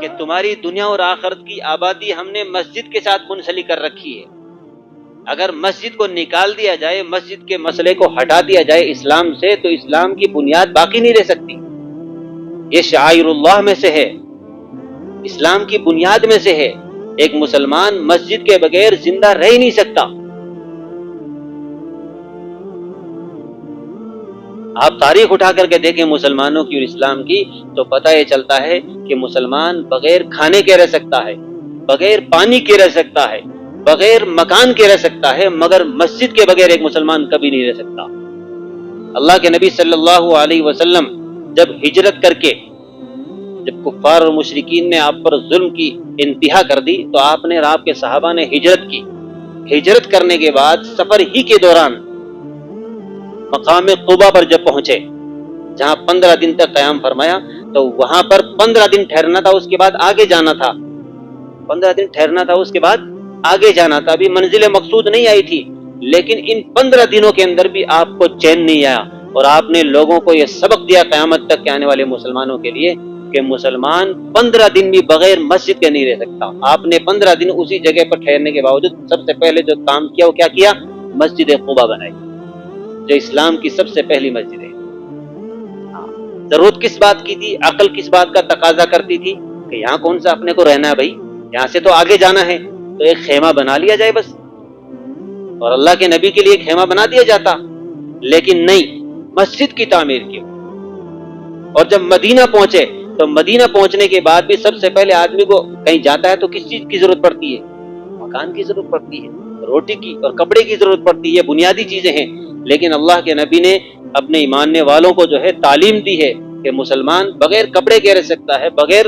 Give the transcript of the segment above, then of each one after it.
کہ تمہاری دنیا اور آخرت کی آبادی ہم نے مسجد کے ساتھ منسلک کر رکھی ہے۔ اگر مسجد کو نکال دیا جائے، مسجد کے مسئلے کو ہٹا دیا جائے اسلام سے، تو اسلام کی بنیاد باقی نہیں رہ سکتی۔ یہ شعائر اللہ میں سے ہے، اسلام کی بنیاد میں سے ہے۔ ایک مسلمان مسجد کے بغیر زندہ رہ ہی نہیں سکتا۔ آپ تاریخ اٹھا کر کے دیکھیں مسلمانوں کی اور اسلام کی، تو پتہ یہ چلتا ہے کہ مسلمان بغیر کھانے کے رہ سکتا ہے، بغیر پانی کے رہ سکتا ہے، بغیر مکان کے رہ سکتا ہے، مگر مسجد کے بغیر ایک مسلمان کبھی نہیں رہ سکتا۔ اللہ کے نبی صلی اللہ علیہ وسلم جب ہجرت کر کے، جب کفار اور مشرکین نے آپ پر ظلم کی انتہا کر دی، تو آپ نے اور آپ کے صحابہ نے ہجرت کی۔ ہجرت کرنے کے بعد سفر ہی کے دوران مقام قبا پر جب پہنچے، جہاں 15 دن تک قیام فرمایا، تو وہاں پر 15 دن ٹھہرنا تھا، اس کے بعد آگے جانا تھا۔ 15 دن ٹھہرنا تھا، اس کے بعد آگے جانا تھا۔ ابھی منزل مقصود نہیں آئی تھی، لیکن ان 15 دنوں کے اندر بھی آپ کو چین نہیں آیا، اور آپ نے لوگوں کو یہ سبق دیا قیامت تک کے آنے والے مسلمانوں کے لیے کہ مسلمان 15 دن بھی بغیر مسجد کے نہیں رہ سکتا۔ آپ نے 15 دن اسی جگہ پر ٹھہرنے کے باوجود سب سے پہلے جو کام کیا وہ کیا کیا؟ مسجد قبا بنائی، جو اسلام کی سب سے پہلی مسجد ہے۔ ضرورت کس بات کی تھی؟ عقل کس بات کا تقاضا کرتی تھی کہ یہاں کون سا اپنے کو رہنا ہے بھائی، یہاں سے تو آگے جانا ہے، تو ایک خیمہ بنا لیا جائے بس، اور اللہ کے نبی کے لیے ایک خیمہ بنا دیا جاتا، لیکن نہیں، مسجد کی تعمیر کی۔ اور جب مدینہ پہنچے، تو مدینہ پہنچنے کے بعد بھی سب سے پہلے آدمی کو کہیں جاتا ہے تو کس چیز کی ضرورت پڑتی ہے؟ مکان کی ضرورت پڑتی ہے، روٹی کی اور کپڑے کی ضرورت پڑتی ہے، یہ بنیادی چیزیں ہیں۔ لیکن اللہ کے نبی نے اپنے ایماننے والوں کو جو ہے تعلیم دی ہے کہ مسلمان بغیر کپڑے کے رہ سکتا ہے، بغیر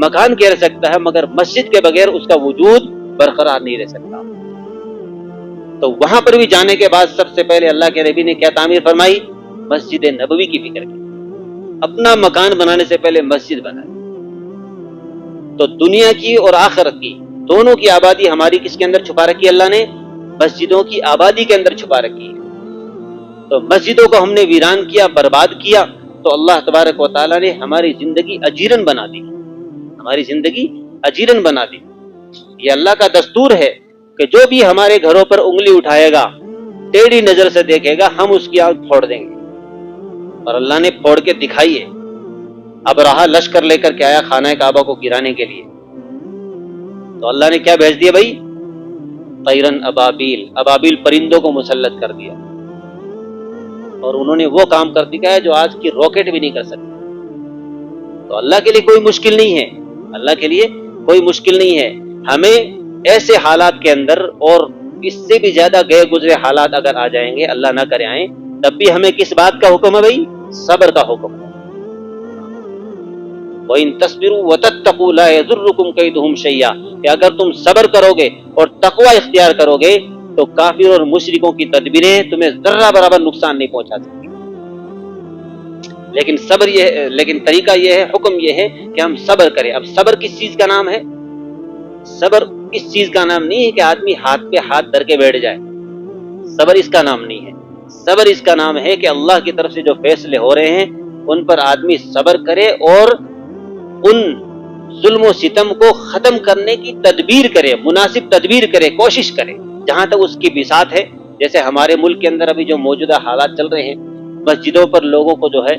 مکان کے رہ سکتا ہے، مگر مسجد کے بغیر اس کا وجود برقرار نہیں رہ سکتا۔ تو وہاں پر بھی جانے کے بعد سب سے پہلے اللہ کے نبی نے کیا تعمیر فرمائی؟ مسجد نبوی کی فکر کی۔ اپنا مکان بنانے سے پہلے مسجد بنائی۔ تو دنیا کی اور آخرت کی دونوں کی آبادی ہماری کس کے اندر چھپا رکھی ہے؟ اللہ نے مسجدوں کی آبادی کے اندر چھپا رکھی ہے۔ تو مسجدوں کو ہم نے ویران کیا، برباد کیا، تو اللہ تبارک و تعالیٰ نے ہماری زندگی اجیرن بنا دی، ہماری زندگی اجیرن بنا دی۔ یہ اللہ کا دستور ہے کہ جو بھی ہمارے گھروں پر انگلی اٹھائے گا، ٹیڑھی نظر سے دیکھے گا، ہم اس کی آنکھ پھوڑ دیں گے۔ اور اللہ نے پھوڑ کے دکھائی ہے۔ اب رہا لشکر لے کر کے آیا خانہ کعبہ کو گرانے کے لیے، تو اللہ نے کیا بھیج دیا بھائی؟ طیرن ابابیل، ابابیل پرندوں کو مسلط کر دیا، اور انہوں نے وہ کام کر دکھایا جو آج کی راکٹ بھی نہیں کر سکتے۔ تو اللہ کے لیے کوئی مشکل نہیں ہے، اللہ کے لیے کوئی مشکل نہیں ہے۔ ہمیں ایسے حالات کے اندر اور اس سے بھی زیادہ گئے گزرے حالات اگر آ جائیں گے، اللہ نہ کرے آئیں، تب بھی ہمیں کس بات کا حکم ہے بھائی؟ صبر کا حکم ہے۔ وَإِن تَصْبِرُوا وَتَتَّقُوا لَا يَضُرُّكُمْ كَيْدُهُمْ شَيْئًا، کہ اگر تم صبر کرو گے اور تقوی اختیار کرو گے، تو کافر اور مشرکوں کی تدبیریں تمہیں ذرہ برابر نقصان نہیں پہنچا سکتی۔ لیکن طریقہ یہ ہے، حکم یہ ہے کہ ہم صبر کریں۔ اب صبر کس چیز کا نام ہے؟ صبر اس چیز کا نام نہیں ہے کہ آدمی ہاتھ پہ ہاتھ دھر کے بیٹھ جائے، صبر اس کا نام نہیں ہے۔ صبر اس کا نام ہے کہ اللہ کی طرف سے جو فیصلے ہو رہے ہیں ان پر آدمی صبر کرے، اور ان ظلم و ستم کو ختم کرنے کی تدبیر کرے، مناسب تدبیر کرے، کوشش کرے جہاں تک اس کی بساط ہے۔ جیسے ہمارے ملک کے اندر ابھی جو موجودہ حالات چل رہے ہیں، مسجدوں پر لوگوں کو جو ہے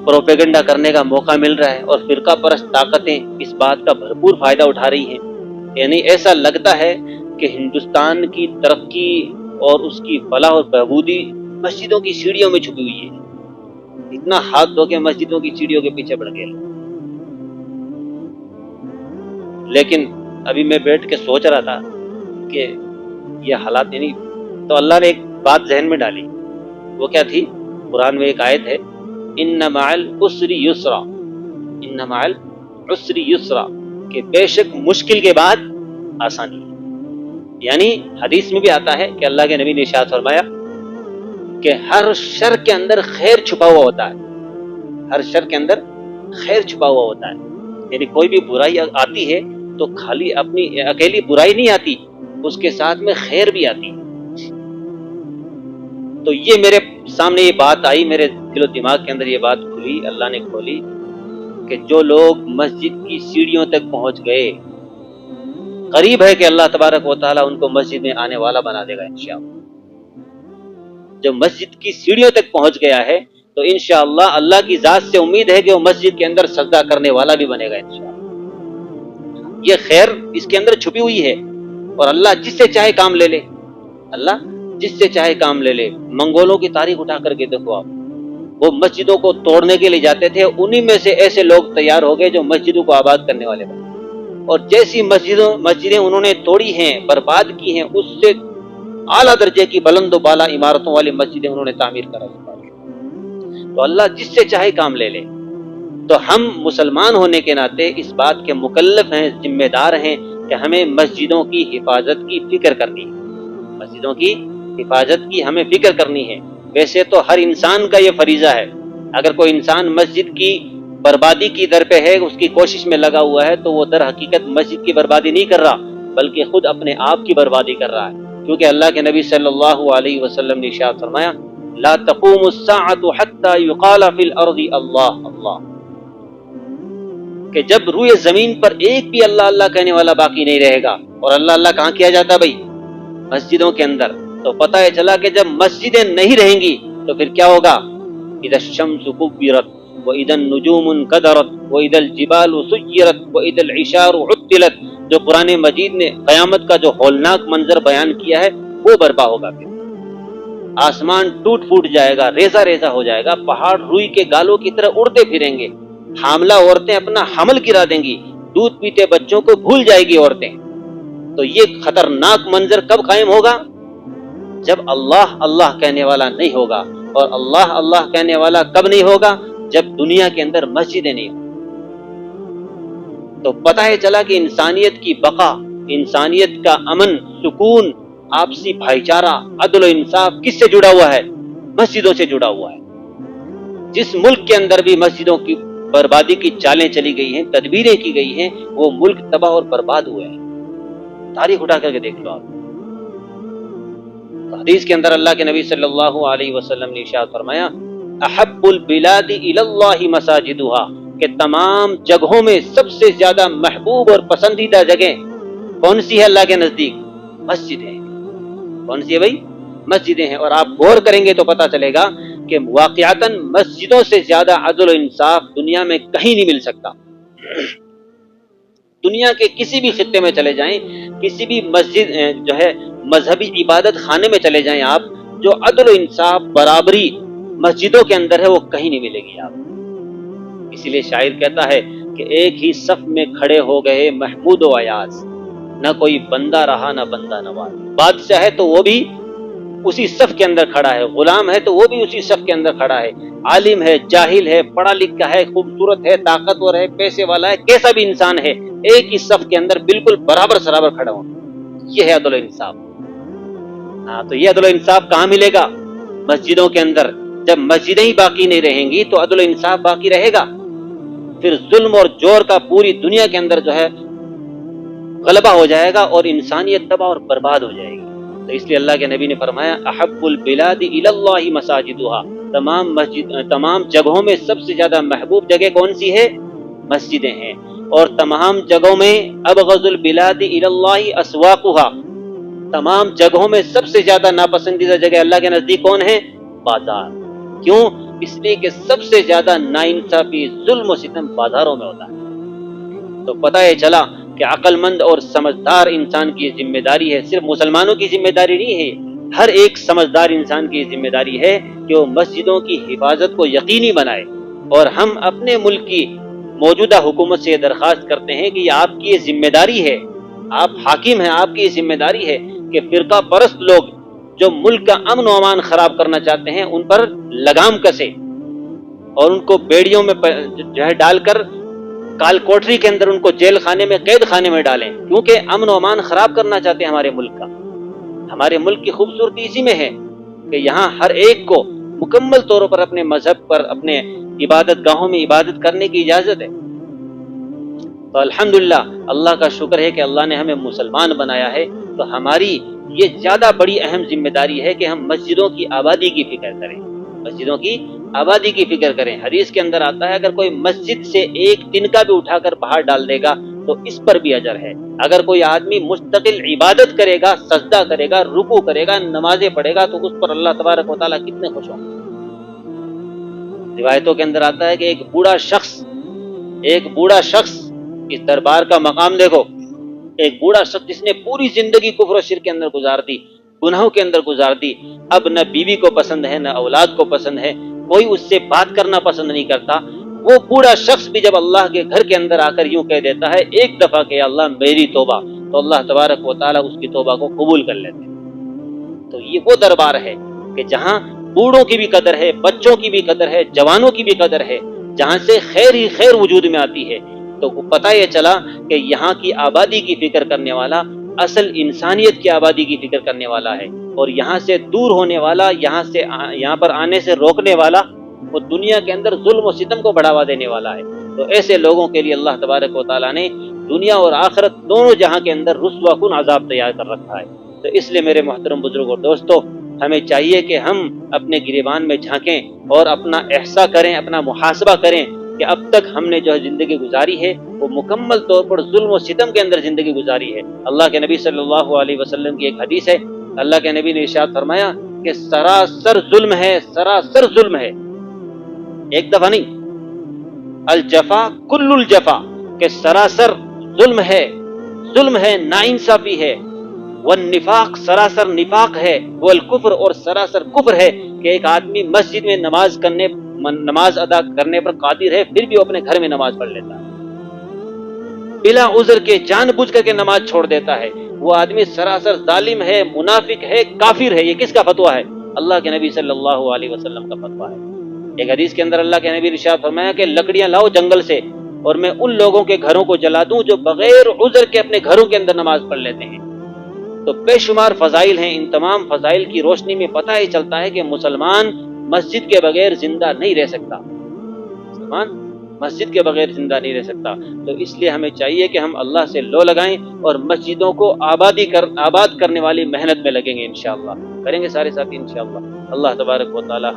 پروپیگنڈا کرنے کا موقع مل رہا ہے، اور فرقہ پرست طاقتیں اس بات کا بھرپور فائدہ اٹھا رہی ہیں۔ یعنی ایسا لگتا ہے کہ ہندوستان کی ترقی اور اس کی فلاح اور بہبودی مسجدوں کی سیڑھیوں میں چھپی ہوئی ہے۔ اتنا ہاتھ دھو کے مسجدوں کی سیڑھیوں کے پیچھے پڑ گئے۔ لیکن ابھی میں بیٹھ کے سوچ رہا تھا کہ یہ حالات، یعنی تو اللہ نے ایک بات ذہن میں ڈالی، وہ کیا تھی؟ قرآن میں ایک آیت ہے، ان مع العسر یسرا، ان مع العسر یسرا، کہ بے شک مشکل کے بعد آسانی ہے۔ یعنی حدیث میں بھی آتا ہے کہ اللہ کے نبی نے ارشاد فرمایا کہ ہر شر کے اندر خیر چھپا ہوا ہوتا ہے، ہر شر کے اندر خیر چھپا ہوا ہوتا ہے۔ یعنی کوئی بھی برائی آتی ہے تو خالی اپنی اکیلی برائی نہیں آتی، اس کے ساتھ میں خیر بھی آتی ہے۔ تو یہ میرے سامنے یہ بات آئی، میرے دل و دماغ کے اندر یہ بات کھلی، اللہ نے کھولی کہ جو لوگ مسجد کی سیڑھیوں تک پہنچ گئے، قریب ہے کہ اللہ تبارک و تعالیٰ ان کو مسجد میں آنے والا بنا دے گا انشاءاللہ۔ جو مسجد کی سیڑھیوں تک پہنچ گیا ہے تو انشاءاللہ اللہ کی ذات سے امید ہے کہ وہ مسجد کے اندر سجدہ کرنے والا بھی بنے گا انشاءاللہ۔ یہ خیر اس کے اندر چھپی ہوئی ہے، اور اللہ جس سے چاہے کام لے لے، اللہ جس سے چاہے کام لے لے۔ منگولوں کی تاریخ اٹھا کر کے دیکھو آپ، وہ مسجدوں کو توڑنے کے لیے جاتے تھے، انہی میں سے ایسے لوگ تیار ہو گئے جو مسجدوں کو آباد کرنے والے بنے، اور جیسی مسجدیں انہوں نے توڑی ہیں، برباد کی ہیں، اس سے اعلیٰ درجے کی بلند و بالا عمارتوں والی مسجدیں انہوں نے تعمیر کرائی۔ تو اللہ جس سے چاہے کام لے لے۔ تو ہم مسلمان ہونے کے ناطے اس بات کے مکلف ہیں، ذمہ دار ہیں کہ ہمیں مسجدوں کی حفاظت کی فکر کرنی ہے، مسجدوں کی حفاظت کی ہمیں فکر کرنی ہے۔ ویسے تو ہر انسان کا یہ فریضہ ہے، اگر کوئی انسان مسجد کی بربادی کی در پہ ہے، اس کی کوشش میں لگا ہوا ہے، تو وہ در حقیقت مسجد کی بربادی نہیں کر رہا بلکہ خود اپنے آپ کی بربادی کر رہا ہے، کیونکہ اللہ کے نبی صلی اللہ علیہ وسلم نے ارشاد فرمایا لا تقوم الساعة حتى يقال في الارض اللہ اللہ، کہ جب روئے زمین پر ایک بھی اللہ اللہ کہنے والا باقی نہیں رہے گا۔ اور اللہ اللہ کہاں کیا جاتا بھائی؟ مسجدوں کے اندر۔ تو پتہ ہے چلا کہ جب مسجدیں نہیں رہیں گی تو پھر کیا ہوگا؟ اذا الشمس كبرت واذا النجوم انكدرت واذا الجبال سيرت واذا العشار عطلت، جو قرآن مجید نے قیامت کا جو ہولناک منظر بیان کیا ہے وہ برپا ہوگا۔ پھر آسمان ٹوٹ پھوٹ جائے گا، ریزہ ریزہ ہو جائے گا، پہاڑ روئی کے گالوں کی طرح اڑتے پھریں گے، حاملہ عورتیں اپنا حمل گرا دیں گی، دودھ پیتے بچوں کو بھول جائے گی عورتیں۔ تو یہ خطرناک منظر کب قائم ہوگا؟ جب اللہ اللہ کہنے والا نہیں ہوگا۔ اور اللہ اللہ کہنے والا کب نہیں ہوگا؟ جب دنیا کے اندر مسجدیں نہیں ہوں۔ تو پتہ ہے چلا کہ انسانیت کی بقا، انسانیت کا امن، سکون، آپسی بھائی چارہ، عدل و انصاف کس سے جڑا ہوا ہے؟ مسجدوں سے جڑا ہوا ہے۔ جس ملک کے اندر بھی مسجدوں کی بربادی کی چالیں چلی گئی ہیں، تدبیریں کی گئی ہیں، وہ ملک تباہ اور برباد ہوئے ہیں۔ تاریخ اٹھا کر کے دیکھ لو آپ۔ حدیث کے اندر اللہ کے نبی صلی اللہ علیہ وسلم نے ارشاد فرمایا احب البلاد الی اللہ مساجدها، کہ تمام جگہوں میں سب سے زیادہ محبوب اور پسندیدہ جگہ کون سی ہے اللہ کے نزدیک؟ مسجدیں۔ کون سی ہے بھائی؟ مسجدیں ہیں۔ اور آپ غور کریں گے تو پتہ چلے گا کہ واقعتاً مسجدوں سے زیادہ عدل و انصاف دنیا میں کہیں نہیں مل سکتا۔ دنیا کے کسی بھی خطے میں چلے جائیں، کسی بھی مسجد جو ہے مذہبی عبادت خانے میں چلے جائیں آپ، جو عدل و انصاف برابری مسجدوں کے اندر ہے وہ کہیں نہیں ملے گی آپ۔ اسی لیے شاعر کہتا ہے کہ ایک ہی صف میں کھڑے ہو گئے محمود و ایاز، نہ کوئی بندہ رہا نہ بندہ نواز۔ بادشاہ ہے تو وہ بھی اسی صف کے اندر کھڑا ہے، غلام ہے تو وہ بھی اسی صف کے اندر کھڑا ہے، عالم ہے، جاہل ہے، پڑھا لکھا ہے، خوبصورت ہے، طاقتور ہے، پیسے والا ہے، کیسا بھی انسان ہے، ایک ہی صف کے اندر بالکل برابر سرابر کھڑا ہو۔ یہ ہے عدل و انصاف۔ تو یہ عدل و انصاف کہاں ملے گا؟ مسجدوں کے اندر۔ جب مسجدیں ہی باقی نہیں رہیں گی تو عدل و انصاف باقی رہے گا؟ پھر ظلم اور جور کا پوری دنیا کے اندر جو ہے غلبہ ہو جائے گا اور انسانیت تباہ اور برباد ہو جائے گی۔ تو اس لیے اللہ کے نبی نے فرمایا احب البلاد الی اللہ مساجدها، تمام جگہوں میں سب سے زیادہ محبوب جگہ کون سی ہے؟ مسجدیں ہیں۔ اور تمام جگہوں میں ابغض البلاد الی اللہ اسواقها، تمام جگہوں میں سب سے زیادہ ناپسندیدہ جگہ اللہ کے نزدیک کون ہے؟ بازار۔ کیوں؟ اس لیے کہ سب سے زیادہ ناانصافی، ظلم و ستم بازاروں میں ہوتا ہے۔ تو پتہ ہے چلا کہ عقل مند اور سمجھدار انسان کی ذمہ داری ہے، صرف مسلمانوں کی ذمہ داری نہیں ہے، ہر ایک سمجھدار انسان کی ذمہ داری ہے کہ وہ مسجدوں کی حفاظت کو یقینی بنائے۔ اور ہم اپنے ملک کی موجودہ حکومت سے یہ درخواست کرتے ہیں کہ یہ آپ کی یہ ذمہ داری ہے، آپ حاکم ہیں، آپ کی یہ ذمہ داری ہے کہ فرقہ پرست لوگ جو ملک کا امن و امان خراب کرنا چاہتے ہیں ان پر لگام کسے اور ان کو بیڑیوں میں جو ہے ڈال کر کال کوٹری کے اندر، ان کو جیل خانے میں، قید خانے میں ڈالیں، کیونکہ امن و امان خراب کرنا چاہتے ہیں ہمارے ملک کا۔ ہمارے ملک کی خوبصورتی اسی میں ہے کہ یہاں ہر ایک کو مکمل طور پر اپنے مذہب پر، اپنے عبادت گاہوں میں عبادت کرنے کی اجازت ہے۔ تو الحمدللہ اللہ کا شکر ہے کہ اللہ نے ہمیں مسلمان بنایا ہے، تو ہماری یہ زیادہ بڑی اہم ذمہ داری ہے کہ ہم مسجدوں کی آبادی کی فکر کریں، مسجدوں کی آبادی کی فکر کریں۔ حدیث کے اندر آتا ہے اگر کوئی مسجد سے ایک تنکا بھی اٹھا کر باہر ڈال دے گا تو اس پر بھی اجر ہے۔ اگر کوئی آدمی مستقل عبادت کرے گا، سجدہ کرے گا، رکوع کرے گا، نمازیں پڑھے گا، تو اس پر اللہ تبارک و تعالیٰ کتنے خوش ہوں گے۔ روایتوں کے اندر آتا ہے کہ ایک بوڑھا شخص، اس دربار کا مقام دیکھو، ایک بوڑھا شخص جس نے پوری زندگی کفر و شرک کے اندر گزار دی، گناہوں کے اندر گزار دی، اب نہ بیوی کو پسند ہے، نہ اولاد کو پسند ہے، کوئی اس سے بات کرنا پسند نہیں کرتا، وہ بوڑھا شخص بھی جب اللہ کے گھر کے اندر آ کر یوں کہہ دیتا ہے ایک دفعہ کہ اللہ میری توبہ، تو اللہ تبارک و تعالیٰ اس کی توبہ کو قبول کر لیتے ہیں۔ تو یہ وہ دربار ہے کہ جہاں بوڑھوں کی بھی قدر ہے، بچوں کی بھی قدر ہے، جوانوں کی بھی قدر ہے، جہاں سے خیر ہی خیر وجود میں آتی ہے۔ تو پتہ یہ چلا کہ یہاں کی آبادی کی فکر کرنے والا اصل انسانیت کی آبادی کی فکر کرنے والا ہے، اور یہاں سے دور ہونے والا، یہاں پر آنے سے روکنے والا، وہ دنیا کے اندر ظلم و ستم کو بڑھاوا دینے والا ہے۔ تو ایسے لوگوں کے لیے اللہ تبارک و تعالیٰ نے دنیا اور آخرت دونوں جہاں کے اندر رسوا کن عذاب تیار کر رکھا ہے۔ تو اس لیے میرے محترم بزرگ اور دوستو، ہمیں چاہیے کہ ہم اپنے گریبان میں جھانکیں اور اپنا احساء کریں، اپنا محاسبہ کریں کہ اب تک ہم نے جو زندگی گزاری ہے وہ مکمل طور پر ظلم و ستم کے اندر زندگی گزاری ہے۔ اللہ کے نبی صلی اللہ علیہ وسلم کی ایک حدیث ہے، اللہ کے نبی نے ارشاد فرمایا کہ سراسر ظلم ہے، سراسر ظلم ہے، ایک دفعہ نہیں، الجفا کل الجفا، کہ سراسر ظلم ہے، ناانصافی ہے، والنفاق، سراسر نفاق ہے، والکفر، اور سراسر کفر ہے کہ ایک آدمی مسجد میں نماز ادا کرنے پر قادر ہے پھر بھی وہ اپنے گھر میں نماز پڑھ لیتا ہے، بلا عذر کے جان بوجھ کر کے نماز چھوڑ دیتا ہے، وہ آدمی سراسر ظالم ہے، منافق ہے، کافر ہے۔ یہ کس کا فتویٰ ہے؟ اللہ کے نبی صلی اللہ علیہ وسلم کا فتویٰ ہے۔ ایک حدیث کے اندر اللہ کے نبی نے ارشاد فرمایا کہ لکڑیاں لاؤ جنگل سے اور میں ان لوگوں کے گھروں کو جلا دوں جو بغیر عذر کے اپنے گھروں کے اندر نماز پڑھ لیتے ہیں۔ تو بے شمار فضائل ہیں، ان تمام فضائل کی روشنی میں پتہ ہی چلتا ہے کہ مسلمان مسجد کے بغیر زندہ نہیں رہ سکتا، مسلمان مسجد کے بغیر زندہ نہیں رہ سکتا۔ تو اس لیے ہمیں چاہیے کہ ہم اللہ سے لو لگائیں اور مسجدوں کو آباد کرنے والی محنت میں لگیں گے، انشاءاللہ کریں گے سارے ساتھی انشاءاللہ۔ اللہ تبارک و تعالی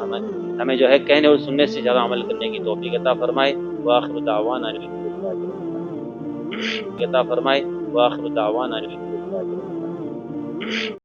ہمیں جو ہے کہنے اور سننے سے زیادہ عمل کرنے کی توفیق عطا فرمائے۔ وآخر دعوانا عطا فرمائے۔ وآخر دعوانا